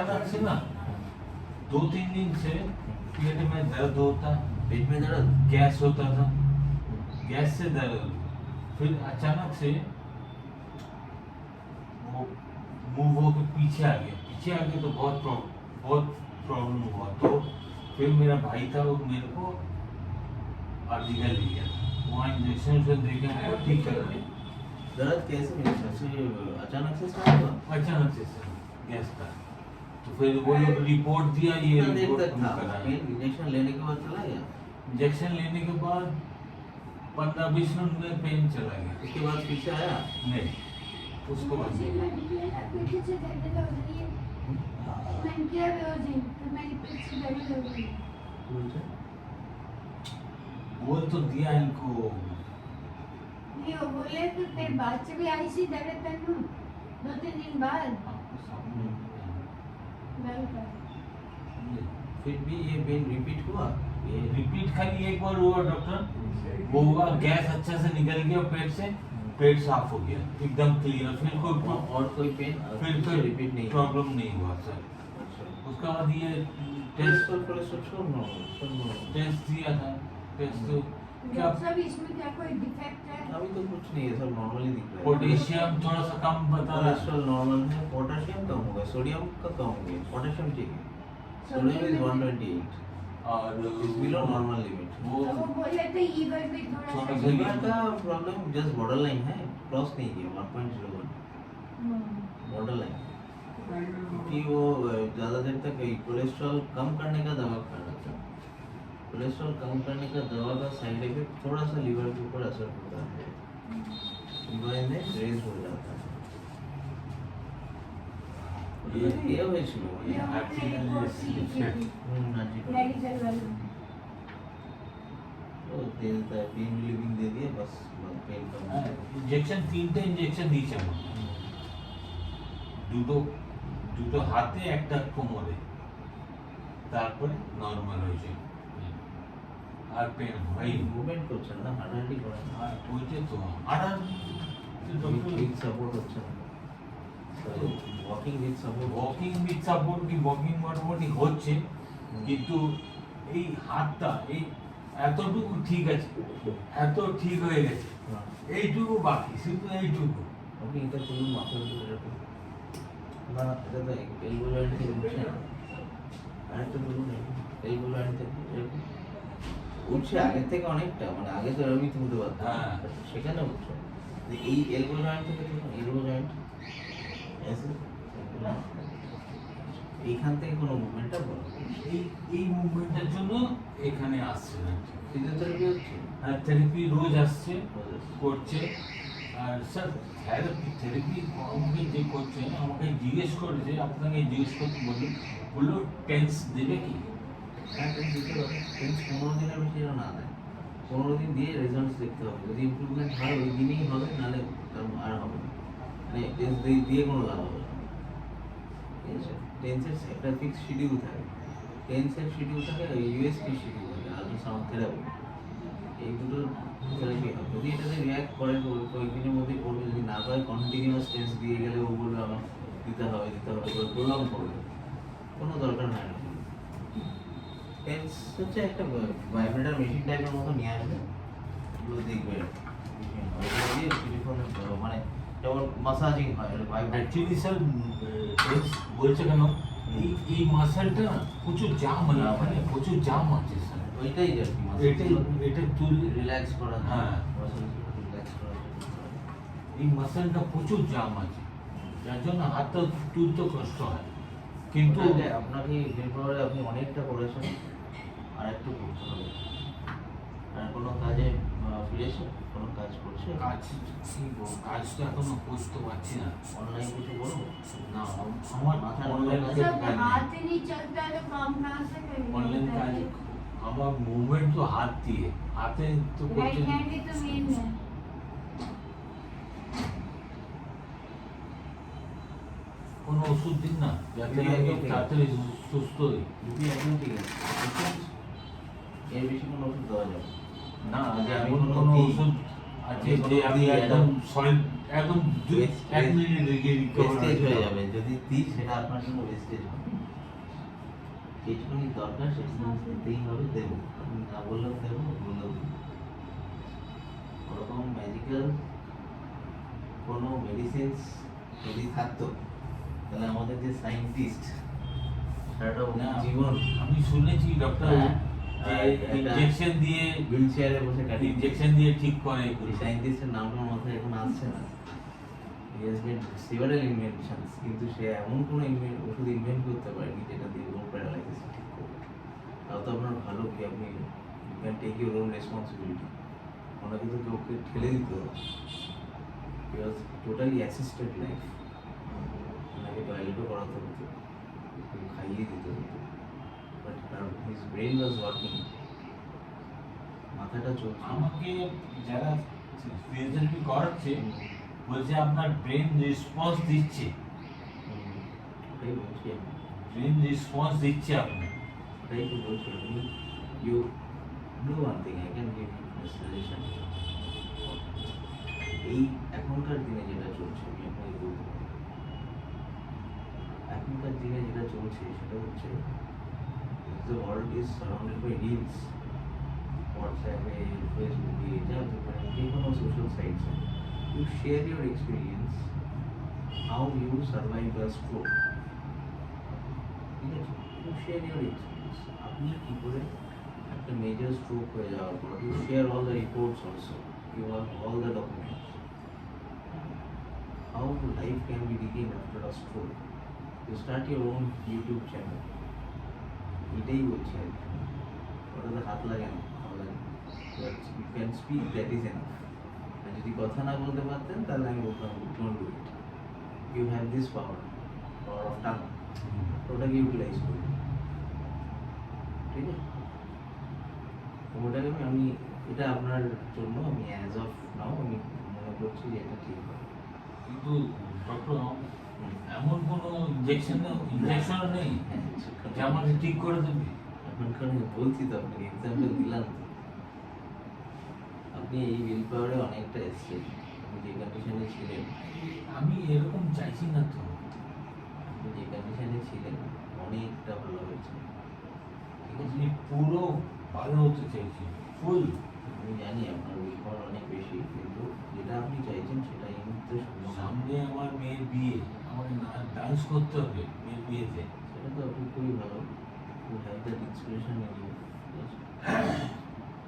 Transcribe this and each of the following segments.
से ना 2-3 दिन से पेट में दर्द होता, पेट में दर्द, गैस होता था, गैस से दर्द, फिर अचानक से वो मूव होकर पीछे आ गया तो बहुत प्रॉब्लम हुआ। तो फिर मेरा भाई था, वो मेरे को अर्जिकल ले गया, वहाँ इंजेक्शन से देके मेरे ठीक कर दिया। दर्द कैसे मिला? अचानक से स्टार्ट हुआ? अचानक से सर गैस का, तो फिर वो लोग रिपोर्ट दिया, ये कितना देर रिपोर्ट तक था? करा। इंजेक्शन लेने के बाद चला गया? इंजेक्शन लेने के बाद 15-20 मिनट में पेन चला गया। उसके बाद फिर से आया? नहीं, उसको बाद बोल तो दिया इनको। नहीं वो बोले तो फिर बाद से भी आई सी दर्द तनु 2-3 दिन बाद फिर भी ये पेन रिपीट हुआ? ये रिपीट खाली एक बार हुआ डॉक्टर, वो हुआ गैस अच्छा से निकल गया पेट से, पेट साफ हो गया एकदम क्लियर, फिर कोई और कोई पेन फिर कोई रिपीट नहीं? प्रॉब्लम नहीं हुआ सर। उसका बाद ये टेस्ट टेस्ट दिया था, टेस्ट तो क्या सब इसमें क्या कोई डिफेक्ट है? अभी तो कुछ नहीं है, सब नॉर्मली दिख रहा है। पोटेशियम थोड़ा सा कम बता रहा है। कोलेस्ट्रॉल नॉर्मल है, पोटेशियम कम हो गया, सोडियम का कम हो गया, पोटेशियम ठीक है। सोडियम इज 128 और इज बिलो नॉर्मल लिमिट। वो तो वो बोले थे ईवर भी थोड़ा थोड़ा सा सा लीवर का प्रॉब्लम जस्ट बॉर्डर लाइन है, क्रॉस नहीं किया 1.01 बॉर्डर लाइन, क्योंकि वो ज़्यादा देर तक कोलेस्ट्रॉल कम करने का दवा खा रहा था। कोलेस्ट्रॉल कम करने का दवा का साइड इफेक्ट थोड़ा सा लीवर के ऊपर असर पड़ता है, लीवर इंडेक्स रेज हो जाता है। ये হয়েছিল मेडिकल वाला तो दे देता है, पेन रिलीविंग दे दिया बस, पेन कम हो गया। इंजेक्शन 3টা इंजेक्शन দিয়েছে আমার, দুটো হাতে একটা কোমরে, তারপরে নরমাল হয়েছে আর পেন হয় মুভমেন্ট করছেন না, হাঁটাহাঁটি করেন না, আর ওইটাই তো আর উইথ সাপোর্ট হচ্ছে না, walking with support. Walking with support কি ওয়াকিং মোটামুটি হচ্ছে, কিন্তু এই হাতটা এই এতটুকু ঠিক আছে, এত ঠিক হয়ে গেছে, এইটুকু বাকি, শুধু এইটুকু। আপনি এটা তুলুন মাথার উপর এরকম, না এটা তো এলবো জয়েন্ট থেকে উঠছে না, আরেকটা তুলুন এলবো জয়েন্ট থেকে এরকম উঠছে, আগের থেকে অনেকটা, মানে আগে তো এরকমই তুলতে পারতাম, হ্যাঁ। সেখানে উঠছে। এই এলবো জয়েন্ট থেকে তুলুন, এলবো জয়েন্ট এইখান থেকে কোনো মুভমেন্টটা বলো, এই মুভমেন্টের জন্য এখানে আসছে না। ফিজিওথেরাপি হচ্ছে, আর থেরাপি রোজ আসছে, করছে। আর স্যার থেরাপি আমাকে যে করছে আমাকে জিজ্ঞেস করেছে, আপনাকে জিজ্ঞেস করতে বললো টেন্স দেবে কি? হ্যাঁ টেন্স দিতে হবে, টেন্স 15 দিনের বেশি যেন না দেয়, 15 দিন দিয়ে রেজাল্টস দেখতে হবে, যদি ইমপ্রুভমেন্ট হয় ওই দিনেই হবে, নাহলে আর হবে না, মানে টেন্স দিয়ে কোনো লাভ হবে না। ঠিক আছে, টেন্সের একটা ফিক্স শিডিউল থাকে, টেন্সের শিডিউল থাকে, ইউএসটি শিডিউল থাকে, আলট্রাসাউন্ড থেরাপি, এই দুটো থেরাপি হবে। যদি এটাতে রিয়াক্ট করে তো কয়েকদিনের মধ্যেই করবে, যদি না করে কন্টিনিউয়াস টেন্স দিয়ে গেলে ও বলবে আমার দিতে হবে করে প্রলং করবে, কোনো দরকার হয় না। টেন্স হচ্ছে একটা ভাইব্রেটর মেশিন টাইপের মতো নিয়ে আসবে, ওগুলো দেখবে ওইগুলো দিয়ে টেলিফোনে মানে যেমন মাসাজিং হয় ভাইব্রেট। অ্যাকচুয়ালি স্যার বলছে কেন এই মাসেলটা না প্রচুর জাম হয়, মানে প্রচুর জাম আছে স্যার, ওইটাই আর কি, এটা তুল রিল্যাক্স করা, হ্যাঁ রিল্যাক্স করা। এই মাসেলটা প্রচুর জাম আছে, যার জন্য হাতটা তুলতে কষ্ট হয়। কিন্তু আপনাকে এরপরে আপনি অনেকটা করেছেন, আর একটু করতে হবে। আর কোনো কাজে ফিরেছে, কোনো কাজ করছে? কাজ কাজ তো এখনো বুঝতে পারছি না। অনলাইন কিছু করবো না আমার মাথা অনলাইন নষ্ট सब हाथ ही नहीं चलता है तो काम कहाँ से करेंगे? অনলাइन কাজ আমার মুভমেন্ট তো হাত দিয়ে, হাতে তো राइट করতে हैंड ही तो मेन है। কোনো ওষুধ দিন না, যাতে ঠিক আছে, আমি ঠিক আছে। তাড়াতাড়ি সুস্থ হই। যদি একদম ঠিক আছে, এর বেশি কোনো ওষুধ দেওয়া যাবে না যদি আমি এমন কোনো কোনো দিই, ওষুধ আছে কোনো যে আমি দিই, একদম সলিড একদম Waste- 1 মিনিট লেগে ওয়েস্টেজ হয়ে যাবে, যদি দিই সেটা আপনার জন্য ওয়েস্টেজ হবে। যেটুকুনি দরকার সেটুকুনি দিতেই হবে, দেবো। আপনি না বললেও দেবো, বললেও দেবো। ওরকম ম্যাজিক্যাল কোনো মেডিসিনস যদি থাকতো তাহলে আমাদের যে সায়েন্টিস্ট সারাটা না, জীবন আমি শুনেছি ডক্টর হ্যাঁ, যে একটা ইনজেকশন দিয়ে হুইল চেয়ারে বসে কাটিয়ে ইনজেকশন দিয়ে ঠিক করে ওই এগুলো। সায়েন্টিস্টের নামটা আমার মাথায় এখন আসছে না। He has made several inventions, কিন্তু সে এমন কোনো ওষুধ ইনভেন্ট করতে পারেনি যেটা দিয়ে বোন প্যারালাইসিস ঠিক করবে। তাও তো আপনার ভালো কি আপনি you can take your own responsibility. ওনাকে তো কাউকে ঠেলে দিতে হবে। He was totally assisted life. ওনাকে টয়লেটও করাতে হতো, একটু খাইয়ে দিতে হতো, but his brain was working. মাথাটা চলছে। আমাকে যারা ফিজিওথেরাপি করাচ্ছে বলছে আপনার ব্রেন রেসপন্স দিচ্ছে, ওটাই বলছি আমি। ব্রেন রেসপন্স দিচ্ছে আপনার। তাই তো বলছি আমি। You do one thing, I can give you suggestion. এই এখনকার দিনে যেটা চলছে আমি আপনাকে বলবো, এখনকার দিনে যেটা চলছে সেটা হচ্ছে the world is surrounded by reels. হোয়াটসঅ্যাপে, ফেসবুকে, এটা হতে পারে যে কোনো সোশ্যাল সাইটসে you share your experience, how you survive the stroke. ঠিক আছে, ইউ শেয়ার ইউর এক্সপিরিয়েন্স। আপনি কী করে একটা মেজর স্ট্রোক হয়ে যাওয়ার পর you share all the reports also, you have all the documents, how life can be regained after a stroke. You start your own YouTube channel. এটাই বলছি আর কি। ওটাতে হাত লাগে না, ভালো লাগে, but you can speak, that is enough. আর যদি কথা না বলতে পারতেন তাহলে আমি বলতাম don't do it. You have this power, power of tongue, ওটাকে ইউটিলাইজ করুন। ঠিক আছে, তো ওটাকে আমি এটা আপনার জন্য আমি অ্যাজ অফ নাও আমি মনে করছি যে এটা ঠিক হবে। কিন্তু ডক্টর এমন কোনো ইনজেকশনও নেই হ্যাঁ, যে আমাকে ঠিক করে দেবে। এখনকার আমি বলছি তো আপনাকে, এক্সাম্পল দিলাম তো। আপনি এই উইল পাওয়ারে অনেকটা এসছেন, আপনি যে কন্ডিশনে ছিলেন, আমি এরকম চাইছি না তো। আপনি যে কন্ডিশনে ছিলেন অনেকটা ভালো হয়েছে। ঠিক আছে, আমি পুরো ভালো হতে চাইছি, ফুল। আমি জানি আপনার উইল পাওয়ার অনেক বেশি, কিন্তু যেটা আপনি চাইছেন সেটা এই মুহূর্তে সম্ভব না। সামনে আমার মেয়ের বিয়ে, আমাকে ডান্স করতে হবে মেয়ের বিয়েতে। সেটা তো আপনি খুবই ভালো, you have that inspiration in you.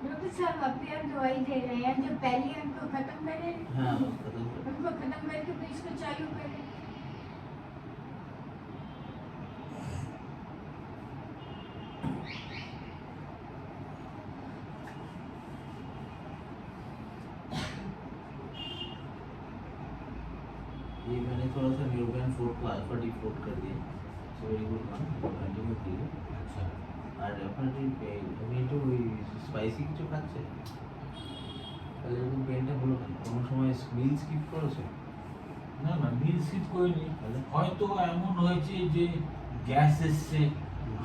Doctor साहब अब भी आप दवाई दे रहे हैं, जो पहले उनको खत्म करें, हाँ खत्म कर। उनको खत्म करके फिर इसको चालू करें। ये मैंने थोड़ा सा न्यूरोबेन 4 को अल्फा डिकोड कर दिया, so very good one, continue कीजिए। আচ্ছা, আর আপনার যে আপনি একটু ওই স্পাইসি কিছু খাচ্ছেন, তাহলে এরকম পেনটা হলো কেন? কোনো সময় মিল স্কিপ করেছে? না না মিল স্কিপ করিনি। তাহলে? হয়তো এমন হয়েছে যে গ্যাস এসছে,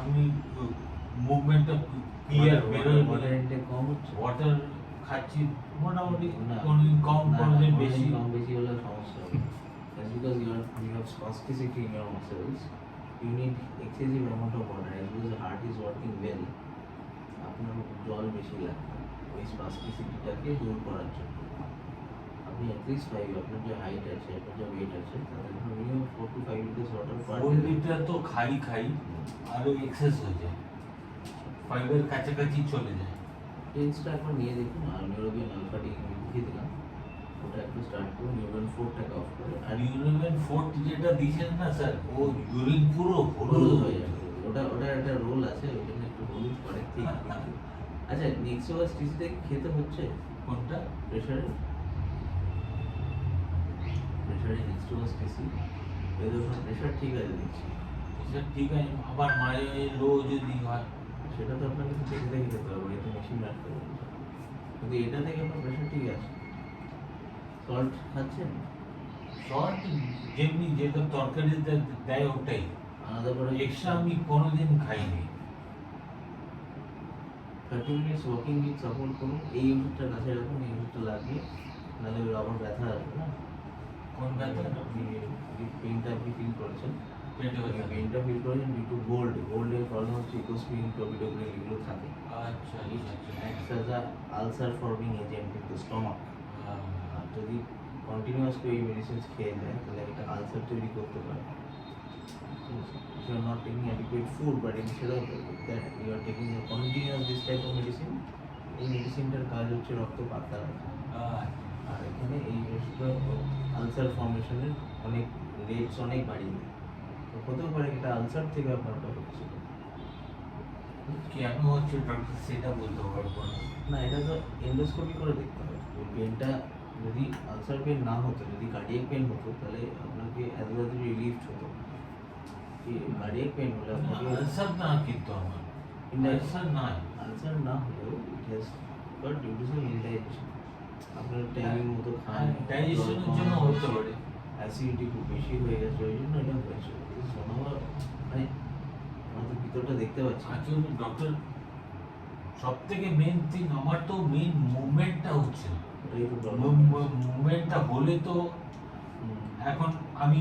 আমি মুভমেন্টটা ক্লিয়ার বেরোয়, ওয়াটার ইনটেক কম হচ্ছে? ওয়াটার খাচ্ছি মোটামুটি, না, কোনোদিন কম না, কোনোদিন কোনোদিন বেশি। কম বেশি হলে সমস্যা হবে। That's because you have spasticity in your muscles. You need excessive amount of water. As because the heart is working well, আপনার জল বেশি লাগবে ওই স্পাস্টিসিটিটাকে দূর করার জন্য। আপনি অ্যাটলিস্ট 5, আপনার যে হাইট আছে, আপনার যে ওয়েট আছে, তার জন্য minimum 4 to 5 litre water per 4 litre তো খাই আর এক্সেস হয়ে যায়, 5-এর কাছাকাছি চলে যায়। টেন্সটা একবার নিয়ে দেখুন, আর নিউরোবিয়ান আলফাটি আমি লিখে দিলাম, ওটা একটু স্টার্ট করুন, নিউরোবিয়ান 4টাকে অফ করে। আর ইউনিভেন ফোর্ট যেটা দিয়েছেন না স্যার, ও ইউরিন পুরো হলুদ হলুদ হয়ে যাবে, ওটা একটা রোল আছে, ওই জন্য একটু হলুদ করে ঠিক। আচ্ছা, নেক্সোভাস টিসিতে খেতে হচ্ছে কোনটা? প্রেশারে নেক্সোভাস টিসি এই দেখুন প্রেশার ঠিক আছে দেখছি, স্যার ঠিক আছে, আবার মায়ের লো যদি হয় সেটা তো আপনাকে তো দেখে দেখে খেতে হবে, এটা মেশিন রাখতে হবে, কিন্তু এটা থেকে আপনার প্রেশার ঠিক আছে। সল্ট খাচ্ছেন? শর্ট যেমনি যেটা তরকারিতে দেয় ওটাই, আলাদা করে এক্সট্রা আমি কোনোদিন খাইনি। 30 মিনিটস ওয়াকিং উইথ সাপোর্ট করুন। এই ওষুধটা কাছে রাখুন, এই ওষুধটা লাগবে, নাহলে ওর আবার ব্যথা আসবে না। কোন ব্যথা? আপনি যে পেনটা আপনি ফিল করেছেন পেটে ব্যথা পেনটা ফিল করেছেন ডিউ টু গোল্ডের প্রবলেম হচ্ছে ইকোস্প্রিন ক্লোপিডোগ্রেন এগুলো থাকে আচ্ছা ইট আচ্ছা acts as a ulcer forming agent কিন্তু স্টমাক আর যদি কন্টিনিউয়াসলি এই মেডিসিনস খেয়ে যায় তাহলে এটা আলসার তৈরি করতে পারে if you are not taking adequate food but instead of that you are taking a continuous this type of medicine এই মেডিসিনটার কাজ হচ্ছে রক্ত পাতলা রাখা আর এখানে এই ওষুধটা আলসার ফর্মেশনের অনেক রেটস অনেক বাড়িয়ে দেয় তো হতেও পারে এটা আলসার থেকে আপনারটা হচ্ছে কেন হচ্ছে ডক্টর সেটা বলতে পারবো না না এটা তো এন্ডোস্কোপি করে দেখতে হবে ওই পেনটা যদি আলসার পেন না হতো যদি কার্ডিয়াক পেন হতো তাহলে আপনাকে এত রিলিফ হতো কি কার্ডিয়াক পেন হলে আপনাকে আলসার না কিন্তু আমার আলসার নাই আলসার না হলেও it has but due to some indigestion আপনার টাইমিং মতো খান ডাইজেশনের জন্য হতে পারে অ্যাসিডিটি খুব বেশি হয়ে গেছে ওই জন্য এটা হয়েছে সোনামা মানে আমরা তো ভিতরটা দেখতে পাচ্ছি আসলে ডক্টর সব থেকে মেন থিং আমার তো মেন মুভমেন্টটা হচ্ছে না ওটাই তো প্রবলেম মুভমেন্টটা হলে তো এখন আমি